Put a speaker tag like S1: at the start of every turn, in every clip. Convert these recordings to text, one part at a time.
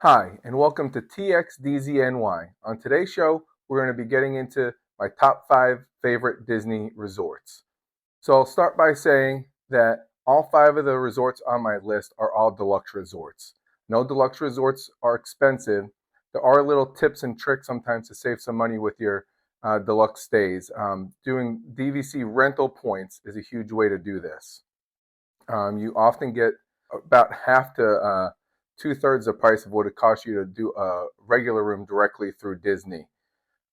S1: Hi, and welcome to TXDZNY. On today's show, we're going to be getting into my top 5 favorite Disney resorts. So I'll start by saying that all 5 of the resorts on my list are all deluxe resorts. No deluxe resorts are expensive. There are little tips and tricks sometimes to save some money with your deluxe stays. Doing DVC rental points is a huge way to do this. You often get about half to 2/3 the price of what it costs you to do a regular room directly through Disney.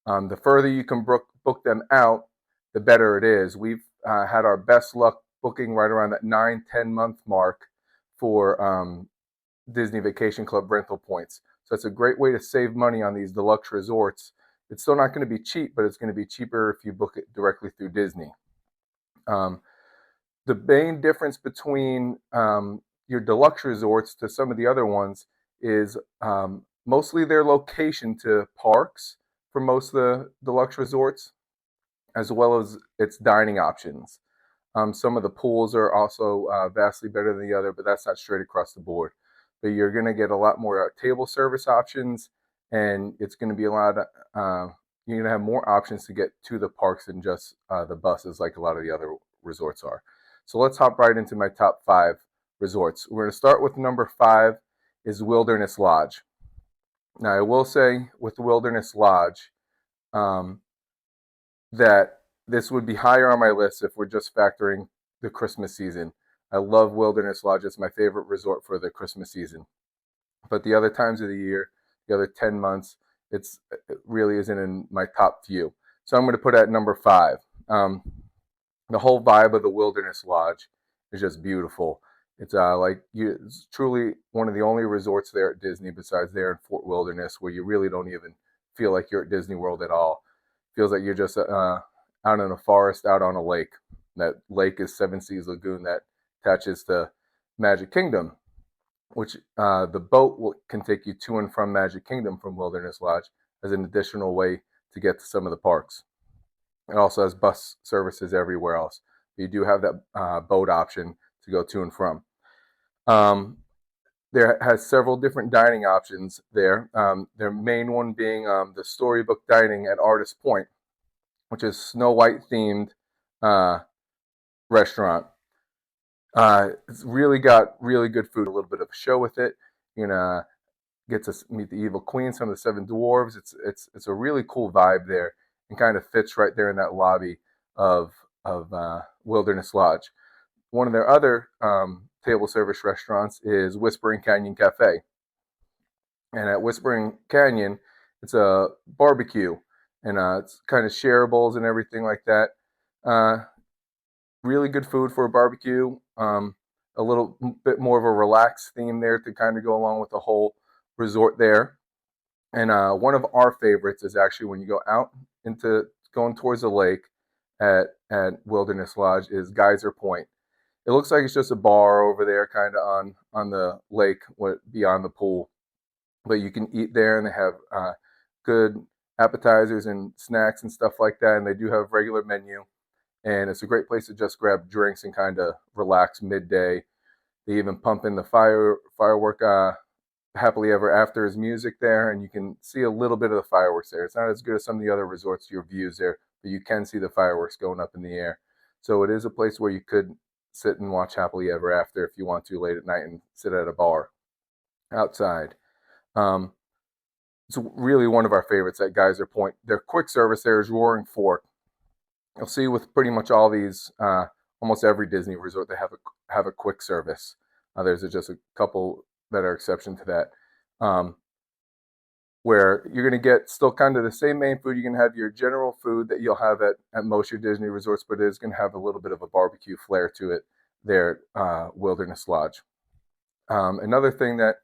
S1: The further you can book them out, the better it is. We've had our best luck booking right around that 9-10 month mark for Disney Vacation Club rental points. So it's a great way to save money on these deluxe resorts. It's still not going to be cheap, but it's going to be cheaper if you book it directly through Disney. Um, the main difference between your deluxe resorts to some of the other ones is mostly their location to parks for most of the deluxe resorts, as well as its dining options. Some of the pools are also vastly better than the other, but that's not straight across the board. But you're going to get a lot more table service options, and it's going to be a lot. You're going to have more options to get to the parks than just the buses, like a lot of the other resorts are. So let's hop right into my top 5 resorts. We're going to start with number 5 is Wilderness Lodge. Now, I will say with Wilderness Lodge that this would be higher on my list if we're just factoring the Christmas season. I love Wilderness Lodge. It's my favorite resort for the Christmas season. But the other times of the year, the other 10 months, it really isn't in my top few. So I'm going to put it at number 5. The whole vibe of the Wilderness Lodge is just beautiful. It's truly one of the only resorts there at Disney, besides there in Fort Wilderness, where you really don't even feel like you're at Disney World at all. It feels like you're just out in a forest, out on a lake. That lake is Seven Seas Lagoon that attaches to Magic Kingdom, which the boat can take you to and from Magic Kingdom from Wilderness Lodge as an additional way to get to some of the parks. It also has bus services everywhere else. You do have that boat option to go to and from. There has several different dining options there. Their main one being the Storybook Dining at Artist Point, which is Snow White themed restaurant. It's really got really good food, a little bit of a show with it. You know, get to meet the Evil Queen, some of the Seven Dwarves. It's a really cool vibe there, and kind of fits right there in that lobby of Wilderness Lodge. One of their other table service restaurants is Whispering Canyon Cafe, and at Whispering Canyon, it's a barbecue, and it's kind of shareables and everything like that. Really good food for a barbecue. A little bit more of a relaxed theme there to kind of go along with the whole resort there. And one of our favorites is actually when you go out into going towards the lake at Wilderness Lodge is Geyser Point. It looks like it's just a bar over there, kind of on the lake, beyond the pool. But you can eat there, and they have good appetizers and snacks and stuff like that. And they do have a regular menu, and it's a great place to just grab drinks and kind of relax midday. They even pump in the firework Happily Ever After's music there, and you can see a little bit of the fireworks there. It's not as good as some of the other resorts, your views there, but you can see the fireworks going up in the air. So it is a place where you could sit and watch Happily Ever After if you want to late at night and sit at a bar outside. It's really one of our favorites at Geyser Point. Their quick service there is Roaring Fork. You'll see with pretty much all these, almost every Disney resort, they have a quick service. There's just a couple that are exception to that, where you're going to get still kind of the same main food. You're going to have your general food that you'll have at most of your Disney resorts, but it is going to have a little bit of a barbecue flair to it there at Wilderness Lodge. Another thing that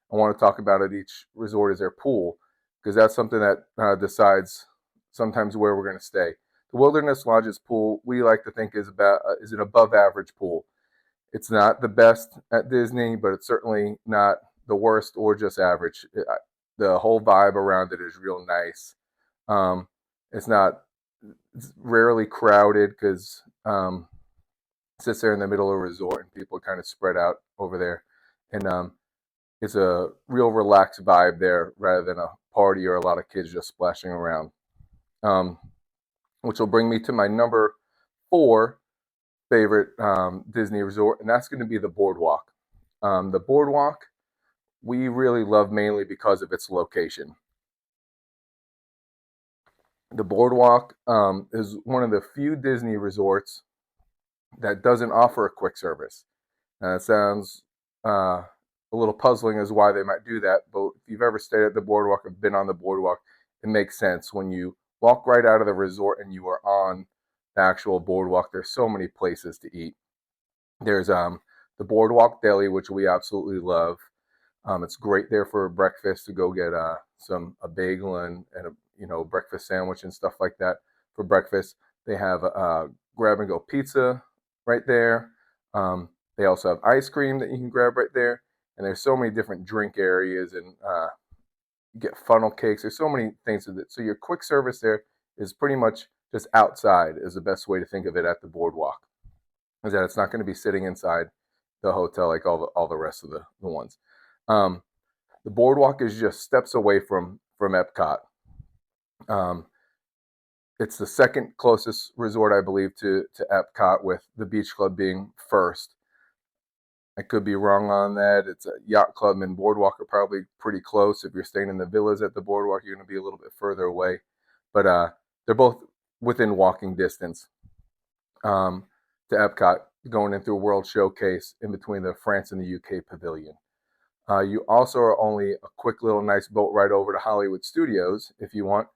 S1: I want to talk about at each resort is their pool, because that's something that decides sometimes where we're going to stay. The Wilderness Lodge's pool, we like to think is an above average pool. It's not the best at Disney, but it's certainly not the worst or just average. The whole vibe around it is real nice. It's rarely crowded because it sits there in the middle of a resort and people are kind of spread out over there. And It's a real relaxed vibe there rather than a party or a lot of kids just splashing around. Um, which will bring me to my number 4 favorite Disney resort, and that's going to be the Boardwalk. The Boardwalk we really love mainly because of its location. The Boardwalk is one of the few Disney resorts that doesn't offer a quick service. It sounds a little puzzling as why they might do that, but if you've ever stayed at the Boardwalk or been on the Boardwalk, it makes sense. When you walk right out of the resort and you are on the actual Boardwalk, there's so many places to eat. There's the Boardwalk Deli, which we absolutely love. It's great there for breakfast to go get a bagel and a breakfast sandwich and stuff like that for breakfast. They have a grab and go pizza right there. They also have ice cream that you can grab right there, and there's so many different drink areas and get funnel cakes. There's so many things with it. So your quick service there is pretty much just outside is the best way to think of it at the Boardwalk. Is that it's not going to be sitting inside the hotel like all the rest of the ones. Um, the Boardwalk is just steps away from Epcot. Um, it's the second closest resort, I believe, to Epcot, with the Beach Club being first. I could be wrong on that. It's a Yacht Club and Boardwalk are probably pretty close. If you're staying in the villas at the Boardwalk, you're going to be a little bit further away. But they're both within walking distance to Epcot, going in through World Showcase in between the France and the UK Pavilion. You also are only a quick little nice boat ride over to Hollywood Studios if you want.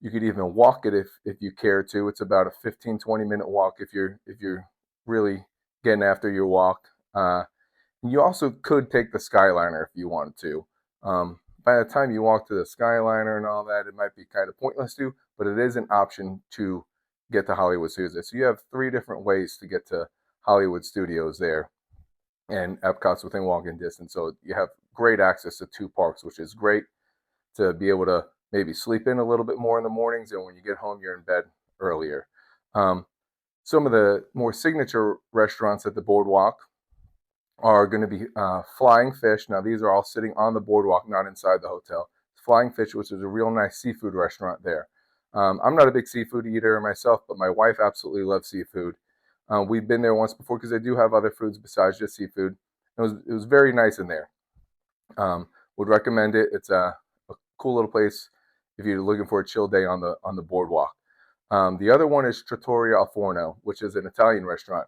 S1: You could even walk it if you care to. It's about a 15-20 minute walk if you're really getting after your walk. You also could take the Skyliner if you wanted to. By the time you walk to the Skyliner and all that, it might be kind of pointless to, but it is an option to get to Hollywood Studios. So you have 3 different ways to get to Hollywood Studios there, and Epcot's within walking distance. So you have great access to 2 parks, which is great to be able to maybe sleep in a little bit more in the mornings, and when you get home, you're in bed earlier. Some of the more signature restaurants at the Boardwalk are going to be Flying Fish. Now, these are all sitting on the Boardwalk, not inside the hotel. Flying Fish, which is a real nice seafood restaurant there. I'm not a big seafood eater myself, but my wife absolutely loves seafood. We've been there once before because they do have other foods besides just seafood. It was very nice in there. Would recommend it. It's a cool little place if you're looking for a chill day on the Boardwalk. The other one is Trattoria Al Forno, which is an Italian restaurant.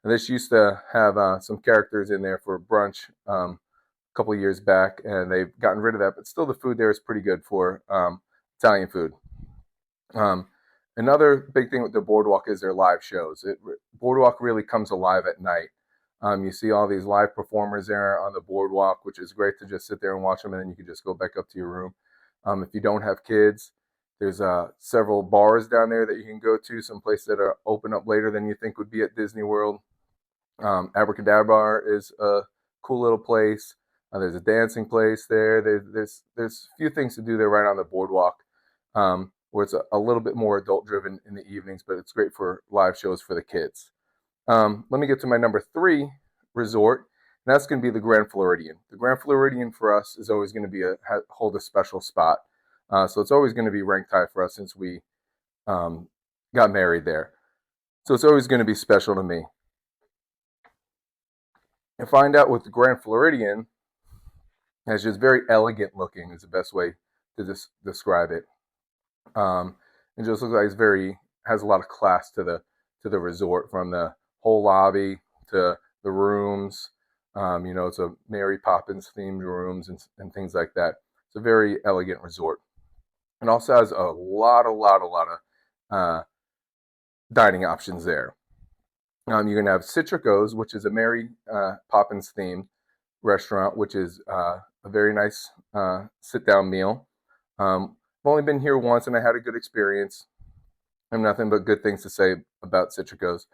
S1: And this used to have some characters in there for brunch a couple of years back, and they've gotten rid of that. But still, the food there is pretty good for Italian food. Another big thing with the Boardwalk is their live shows. Boardwalk really comes alive at night. You see all these live performers there on the Boardwalk, which is great to just sit there and watch them, and then you can just go back up to your room. If you don't have kids, there's several bars down there that you can go to, some places that are open up later than you think would be at Disney World. Abracadabra is a cool little place. There's a dancing place there. There's a few things to do there right on the Boardwalk, where it's a little bit more adult driven in the evenings, but it's great for live shows for the kids. Let me get to my number 3 resort, and that's going to be the Grand Floridian. The Grand Floridian for us is always going to hold a special spot. So it's always going to be ranked high for us since we got married there. So it's always going to be special to me. And find out with the Grand Floridian, it's just very elegant looking is the best way to describe it. It just looks like has a lot of class to the resort, from the whole lobby to the rooms. It's a Mary Poppins themed rooms and things like that. It's a very elegant resort. It also has a lot of dining options there. You're going to have Citrico's, which is a Mary Poppins themed restaurant, which is a very nice sit-down meal. I've only been here once, and I had a good experience. I have nothing but good things to say about Citrico's.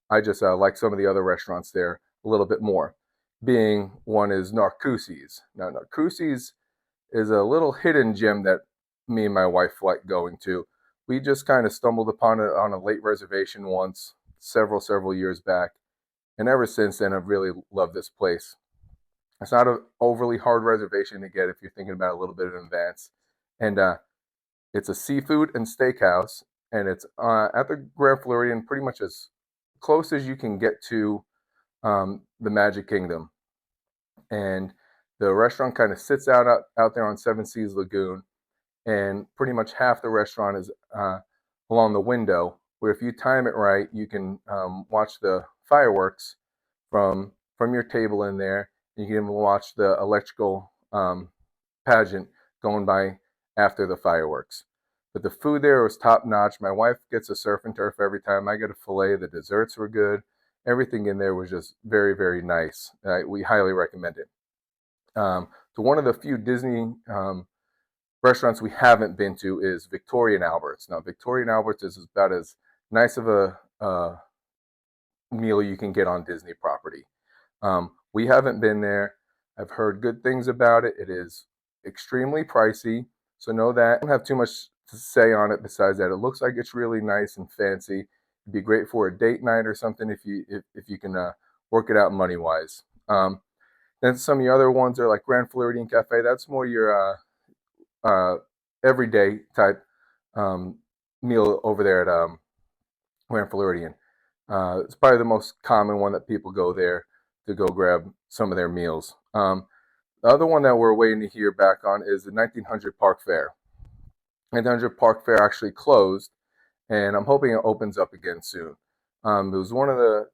S1: I just like some of the other restaurants there a little bit more. Being one is Narcoossee's. Now, Narcoossee's is a little hidden gem that me and my wife like going to. We just kind of stumbled upon it on a late reservation once, several years back, and ever since then I've really loved this place. It's not an overly hard reservation to get if you're thinking about it a little bit in advance. And it's a seafood and steakhouse, and it's at the Grand Floridian, pretty much as close as you can get to the Magic Kingdom. And the restaurant kind of sits out there on Seven Seas Lagoon, and pretty much half the restaurant is along the window. Where if you time it right, you can watch the fireworks from your table in there. You can even watch the electrical pageant going by after the fireworks. But the food there was top notch. My wife gets a surf and turf every time. I get a fillet. The desserts were good. Everything in there was just very, very nice. We highly recommend it. So one of the few Disney restaurants we haven't been to is Victoria and Albert's. Now, Victoria and Albert's is about as nice of a meal you can get on Disney property. We haven't been there. I've heard good things about it. It is extremely pricey, so know that. I don't have too much to say on it besides that it looks like it's really nice and fancy. It'd be great for a date night or something if you can work it out money wise. Then some of your other ones are like Grand Floridian Cafe. That's more your everyday type meal over there at Grand Floridian. It's probably the most common one that people go there to go grab some of their meals. The other one that we're waiting to hear back on is the 1900 Park Fair. 1900 Park Fair actually closed, and I'm hoping it opens up again soon. It was one of the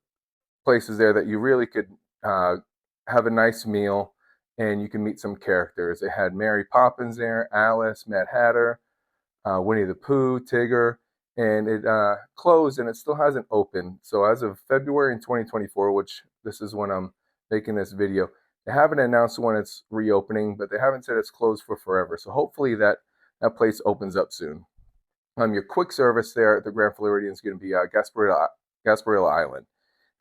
S1: places there that you really could have a nice meal, and you can meet some characters. They had Mary Poppins there, Alice, Mad Hatter, Winnie the Pooh, Tigger, and it closed and it still hasn't opened. So as of February in 2024, which this is when I'm making this video, they haven't announced when it's reopening, but they haven't said it's closed for forever. So hopefully that place opens up soon. Your quick service there at the Grand Floridian is going to be Gasparilla Island.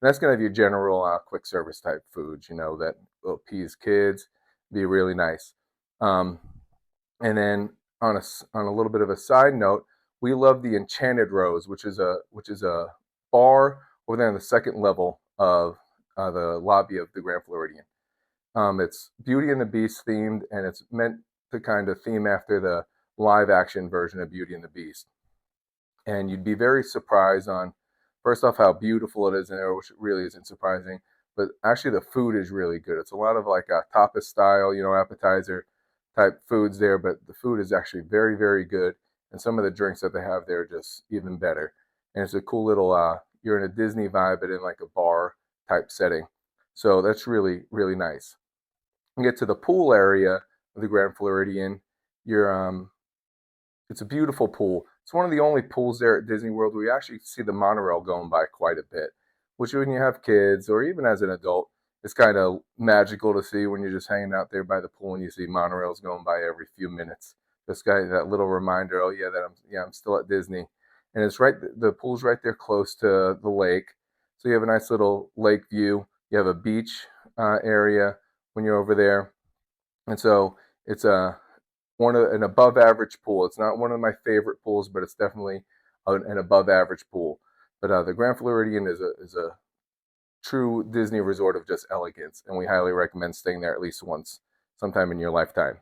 S1: And that's going to have your general quick service type foods, that will appease kids, be really nice. And then on a little bit of a side note, we love the Enchanted Rose, which is a bar over there on the second level of the lobby of the Grand Floridian. It's Beauty and the Beast themed, and it's meant to kind of theme after the live action version of Beauty and the Beast. And you'd be very surprised on, first off, how beautiful it is in there, which really isn't surprising. But actually, the food is really good. It's a lot of like a tapas style, appetizer type foods there, but the food is actually very, very good. And some of the drinks that they have there are just even better. And it's a cool little, you're in a Disney vibe, but in like a bar type setting. So that's really, really nice. You get to the pool area of the Grand Floridian, it's a beautiful pool. It's one of the only pools there at Disney World where you actually see the monorail going by quite a bit, which when you have kids or even as an adult, it's kind of magical to see when you're just hanging out there by the pool and you see monorails going by every few minutes. Just got that little reminder, oh yeah, I'm still at Disney. And it's right, the pool's right there close to the lake. So you have a nice little lake view. You have a beach area when you're over there. And so it's an above average pool. It's not one of my favorite pools, but it's definitely an above average pool. But the Grand Floridian is a true Disney resort of just elegance, and we highly recommend staying there at least once, sometime in your lifetime.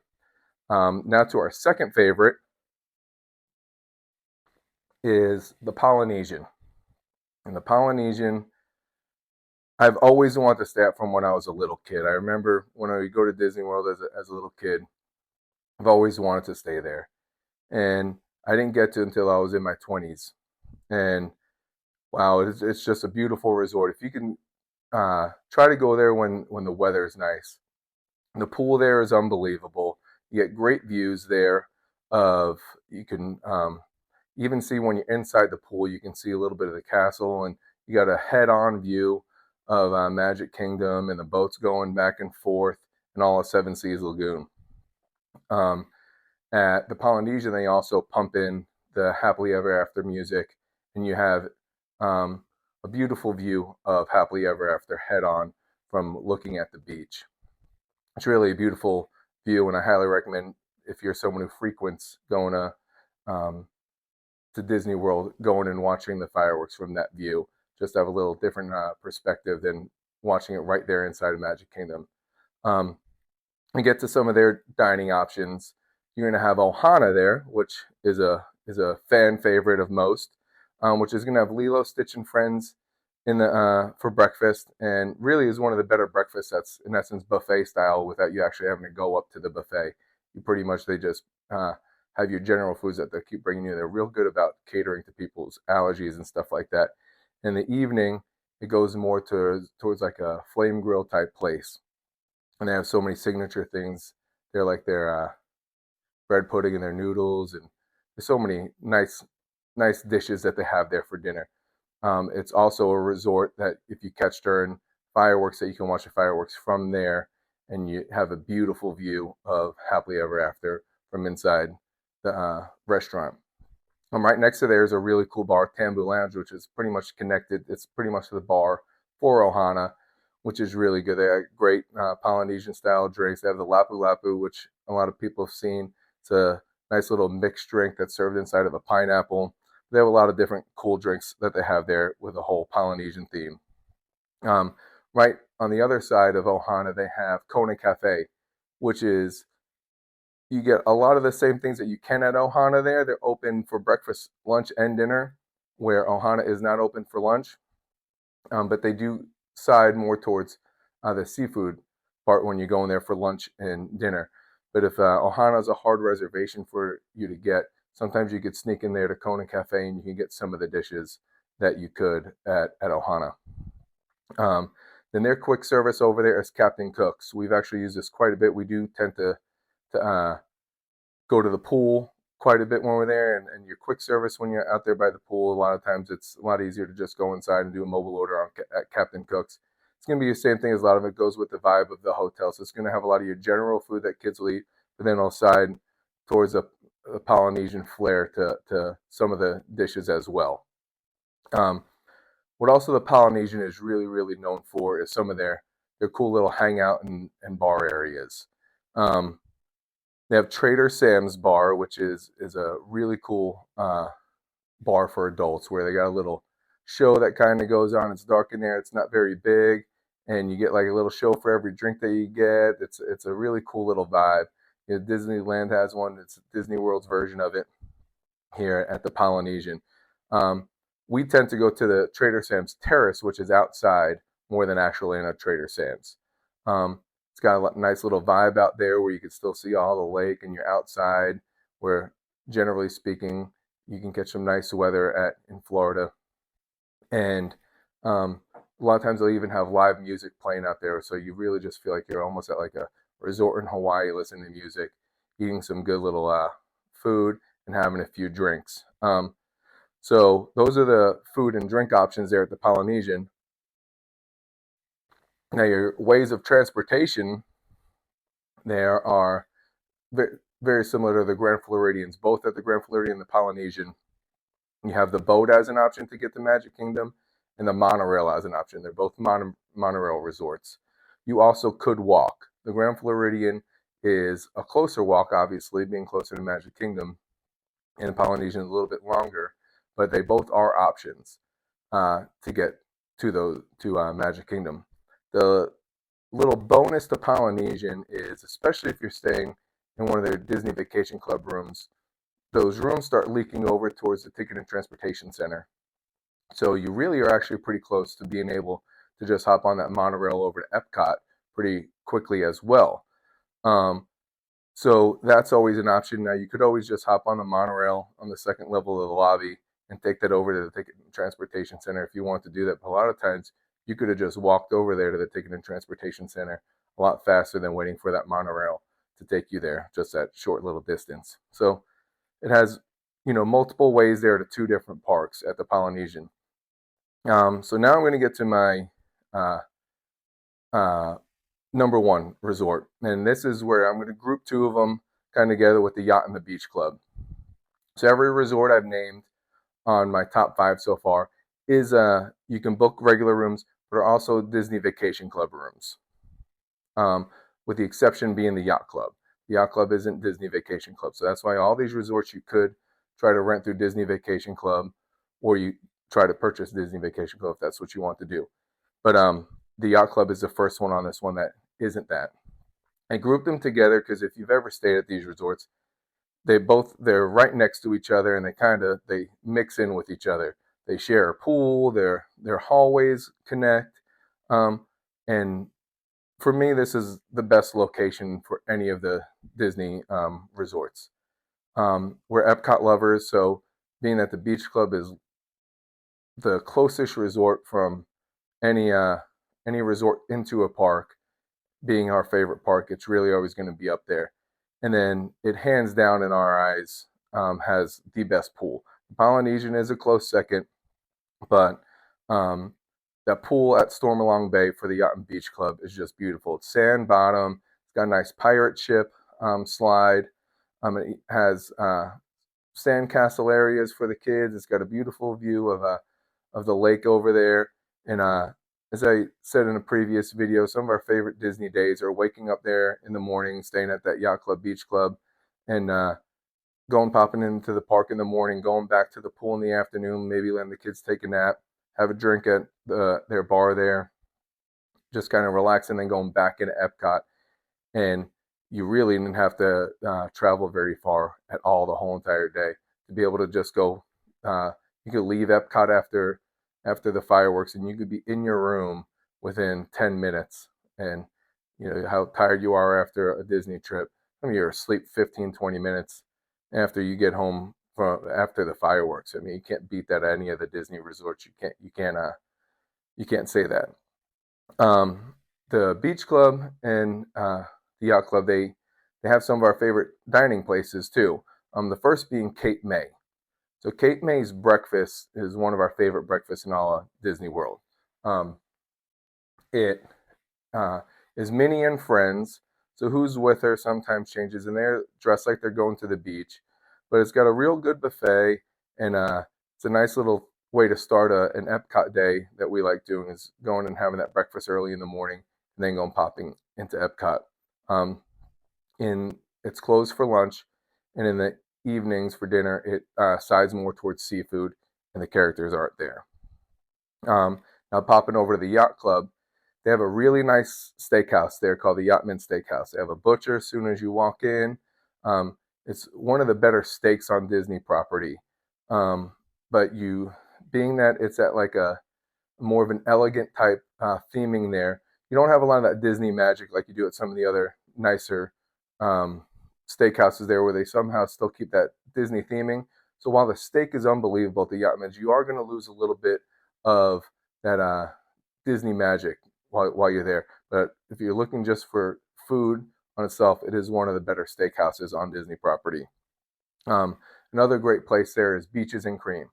S1: Now to our second favorite is the Polynesian. And the Polynesian, I've always wanted to stay at from when I was a little kid. I remember when I would go to Disney World as a little kid, I've always wanted to stay there. And I didn't get to until I was in my 20s. And wow, it's just a beautiful resort. If you can try to go there when the weather is nice. The pool there is unbelievable. You get great views there you can even see when you're inside the pool, you can see a little bit of the castle, and you got a head-on view of Magic Kingdom and the boats going back and forth and all of Seven Seas Lagoon. At the Polynesian, they also pump in the Happily Ever After music, and you have a beautiful view of Happily Ever After head-on from looking at the beach. It's really a beautiful view, and I highly recommend if you're someone who frequents going to Disney World, going and watching the fireworks from that view. Just have a little different perspective than watching it right there inside of Magic Kingdom. Um, and get to some of their dining options. You're going to have Ohana there, which is a fan favorite of most, which is going to have Lilo, Stitch, and Friends in the for breakfast, and really is one of the better breakfasts that's in essence buffet style without you actually having to go up to the buffet. You pretty much they just have your general foods that they keep bringing you. They're real good about catering to people's allergies and stuff like that. In the evening, it goes more towards like a flame grill type place, and they have so many signature things. They're like their bread pudding and their noodles, and there's so many nice dishes that they have there for dinner. It's also a resort that if you catch during fireworks, that you can watch the fireworks from there, and you have a beautiful view of Happily Ever After from inside the restaurant. Right next to there is a really cool bar, Tambu Lounge, which is pretty much connected. It's pretty much the bar for Ohana, which is really good. They have great Polynesian style drinks. They have the Lapu Lapu, which a lot of people have seen. It's a nice little mixed drink that's served inside of a pineapple. They have a lot of different cool drinks that they have there with a whole Polynesian theme. Um, right on the other side of Ohana, they have Kona Cafe, which is you get a lot of the same things that you can at Ohana there. They're open for breakfast, lunch, and dinner, where Ohana is not open for lunch. But they do side more towards the seafood part when you go in there for lunch and dinner. But if Ohana is a hard reservation for you to get, sometimes you could sneak in there to Kona Cafe and you can get some of the dishes that you could at Ohana. Then their quick service over there is Captain Cook's. We've actually used this quite a bit. We do tend to go to the pool quite a bit when we're there, and your quick service when you're out there by the pool, a lot of times it's a lot easier to just go inside and do a mobile order at Captain Cook's. It's going to be the same thing as a lot of it goes with the vibe of the hotel. So it's going to have a lot of your general food that kids will eat, but then also towards a Polynesian flair to some of the dishes as well. What also the Polynesian is really known for is some of their cool little hangout and bar areas. They have Trader Sam's Bar, which is a really cool bar for adults, where they got a little show that kind of goes on. It's dark in there. It's not very big, and you get like a little show for every drink that you get. It's a really cool little vibe. You know, Disneyland has one. It's Disney World's version of it here at the Polynesian. We tend to go to the Trader Sam's Terrace, which is outside more than actually in a Trader Sam's. It's got a nice little vibe out there where you can still see all the lake and you're outside, where generally speaking, you can catch some nice weather in Florida. And a lot of times they'll even have live music playing out there. So you really just feel like you're almost at like a resort in Hawaii listening to music, eating some good little food and having a few drinks. So those are the food and drink options there at the Polynesian. Now, your ways of transportation there are very similar to the Grand Floridians, both at the Grand Floridian and the Polynesian. You have the boat as an option to get to Magic Kingdom and the monorail as an option. They're both monorail resorts. You also could walk. The Grand Floridian is a closer walk, obviously, being closer to Magic Kingdom, and the Polynesian is a little bit longer, but they both are options to get to Magic Kingdom. The little bonus to Polynesian is, especially if you're staying in one of their Disney Vacation Club rooms, those rooms start leaking over towards the Ticket and Transportation Center. So you really are actually pretty close to being able to just hop on that monorail over to Epcot pretty quickly as well. So that's always an option. Now, you could always just hop on the monorail on the second level of the lobby and take that over to the Ticket and Transportation Center if you want to do that. But a lot of times, you could have just walked over there to the Ticket and Transportation Center a lot faster than waiting for that monorail to take you there, just that short little distance. So it has, multiple ways there to two different parks at the Polynesian. So now I'm going to get to my number one resort, and this is where I'm going to group two of them kind of together with the Yacht and the Beach Club. So every resort I've named on my top 5 so far is you can book regular rooms, but are also Disney Vacation Club rooms, with the exception being the Yacht Club. The Yacht Club isn't Disney Vacation Club, so that's why all these resorts you could try to rent through Disney Vacation Club, or you try to purchase Disney Vacation Club if that's what you want to do. But the Yacht Club is the first one on this one that isn't that. I grouped them together because if you've ever stayed at these resorts, they're right next to each other, and they mix in with each other. They share a pool. Their hallways connect, and for me, this is the best location for any of the Disney resorts. We're Epcot lovers, so being that the Beach Club is the closest resort from any uh, any resort into a park, being our favorite park, it's really always going to be up there. And then it hands down in our eyes has the best pool. Polynesian is a close second, but that pool at Stormalong Bay for the Yacht and Beach Club is just beautiful. It's sand bottom. It's got a nice pirate ship slide. It has sandcastle areas for the kids. It's got a beautiful view of the lake over there. And as I said in a previous video, some of our favorite Disney days are waking up there in the morning, staying at that Yacht Club, Beach Club, and going popping into the park in the morning, going back to the pool in the afternoon, maybe letting the kids take a nap, have a drink at their bar there, just kind of relax, and then going back into Epcot. And you really didn't have to travel very far at all the whole entire day to be able to just go. You could leave Epcot after the fireworks, and you could be in your room within 10 minutes. And you know how tired you are after a Disney trip. I mean, you're asleep 15, 20 minutes after you get home from after the fireworks. I mean, you can't beat that at any of the Disney resorts. You can't say that. The Beach Club and the Yacht Club, they have some of our favorite dining places too. The first being Cape May. So Cape May's breakfast is one of our favorite breakfasts in all of Disney World. Um, it is Minnie and friends. So who's with her sometimes changes, and they're dressed like they're going to the beach. But it's got a real good buffet, and it's a nice little way to start an Epcot day that we like doing is going and having that breakfast early in the morning, and then going popping into Epcot. Um, in It's closed for lunch, and in the evenings for dinner, it sides more towards seafood, and the characters aren't there. Now popping over to the Yacht Club, they have a really nice steakhouse there called the Yachtman Steakhouse. They have a butcher as soon as you walk in. It's one of the better steaks on Disney property. But being that it's at like a more of an elegant type theming there, you don't have a lot of that Disney magic like you do at some of the other nicer um, steakhouses there, where they somehow still keep that Disney theming. So while the steak is unbelievable at the Yachtman's, you are going to lose a little bit of that Disney magic while you're there. But if you're looking just for food on itself, it is one of the better steakhouses on Disney property. Um, Another great place there is Beaches and Cream.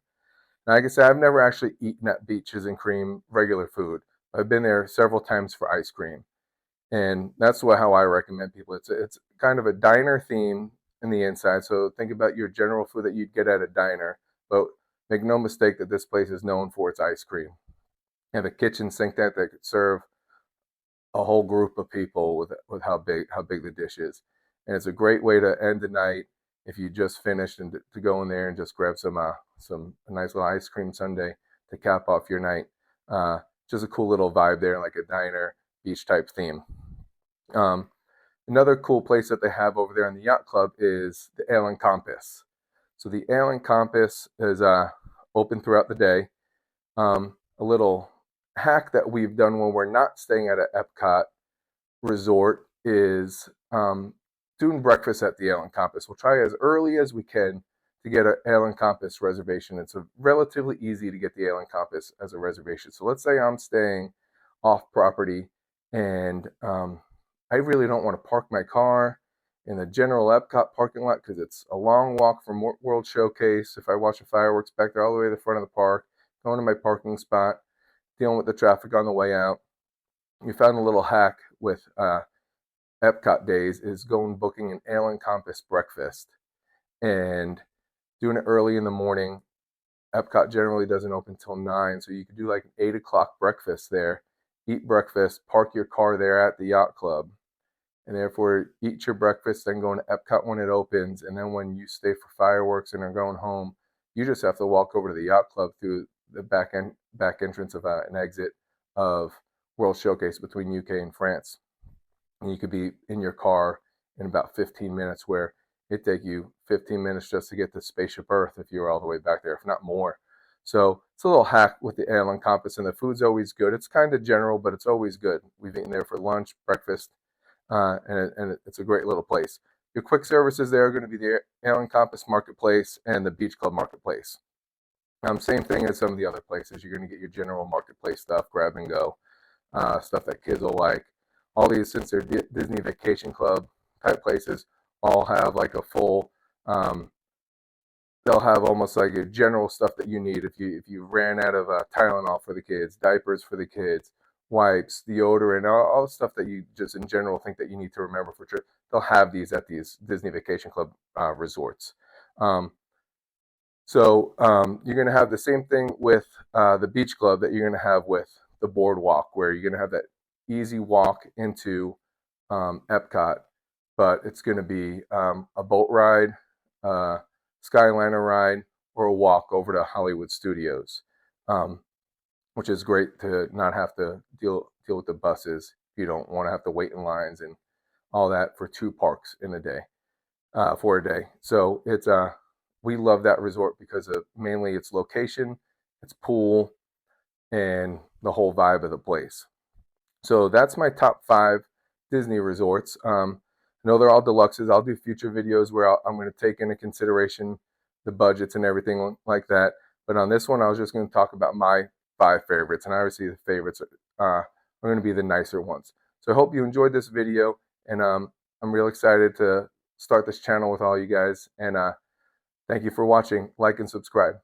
S1: Now, like I said, I've never actually eaten at Beaches and Cream regular food. I've been there several times for ice cream, and that's how I recommend people. It's kind of a diner theme in the inside. So think about your general food that you'd get at a diner, but make no mistake that this place is known for its ice cream. They have a kitchen sink that could serve a whole group of people with how big the dish is, and it's a great way to end the night if you just finished and to go in there and just grab some a nice little ice cream sundae to cap off your night. Just a cool little vibe there, like a diner beach type theme. Um, Another cool place that they have over there in the Yacht Club is the Ale and Compass. So the Ale and Compass is open throughout the day. A little hack that we've done when we're not staying at an Epcot resort is doing breakfast at the Ale and Compass. We'll try as early as we can to get an Ale and Compass reservation. It's relatively easy to get the Ale and Compass as a reservation. So let's say I'm staying off property, and I really don't want to park my car in the general Epcot parking lot because it's a long walk from World Showcase. If I watch the fireworks back there all the way to the front of the park, going to my parking spot, dealing with the traffic on the way out. We found a little hack with Epcot days is going booking an Ale and Compass breakfast and doing it early in the morning. Epcot generally doesn't open till 9, so you could do like an 8 o'clock breakfast there, eat breakfast, park your car there at the Yacht Club, and therefore eat your breakfast, then go into Epcot when it opens, and then when you stay for fireworks and are going home, you just have to walk over to the Yacht Club through the back entrance of an exit of World Showcase between UK and France. and you could be in your car in about 15 minutes, where it'd take you 15 minutes just to get to Spaceship Earth if you were all the way back there, if not more. So it's a little hack with the airline compass, and the food's always good. It's kind of general, but it's always good. We've eaten there for lunch, breakfast, it's a great little place. Your quick services there are going to be the Airline Compass Marketplace and the Beach Club Marketplace. Same thing as some of the other places. You're going to get your general marketplace stuff, grab and go, stuff that kids will like. All these, since they're Disney Vacation Club type places, all have like a full. They'll have almost like a general stuff that you need. If you ran out of Tylenol for the kids, diapers for the kids, wipes, deodorant, all the stuff that you just in general think that you need to remember for trip, they'll have these at these Disney Vacation Club resorts. Um, you're going to have the same thing with the beach club that you're going to have with the boardwalk, where you're going to have that easy walk into Epcot, but it's going to be a boat ride, Skyliner ride, or a walk over to Hollywood Studios, which is great to not have to deal with the buses. You don't want to have to wait in lines and all that for 2 parks in a day, for a day. So it's we love that resort because of mainly its location, its pool, and the whole vibe of the place. So that's my top 5 Disney resorts. I know they're all deluxes. I'll do future videos where I'm going to take into consideration the budgets and everything like that. But on this one, I was just going to talk about my 5 favorites, and obviously the favorites are going to be the nicer ones. So I hope you enjoyed this video, and I'm real excited to start this channel with all you guys. And thank you for watching. Like and subscribe.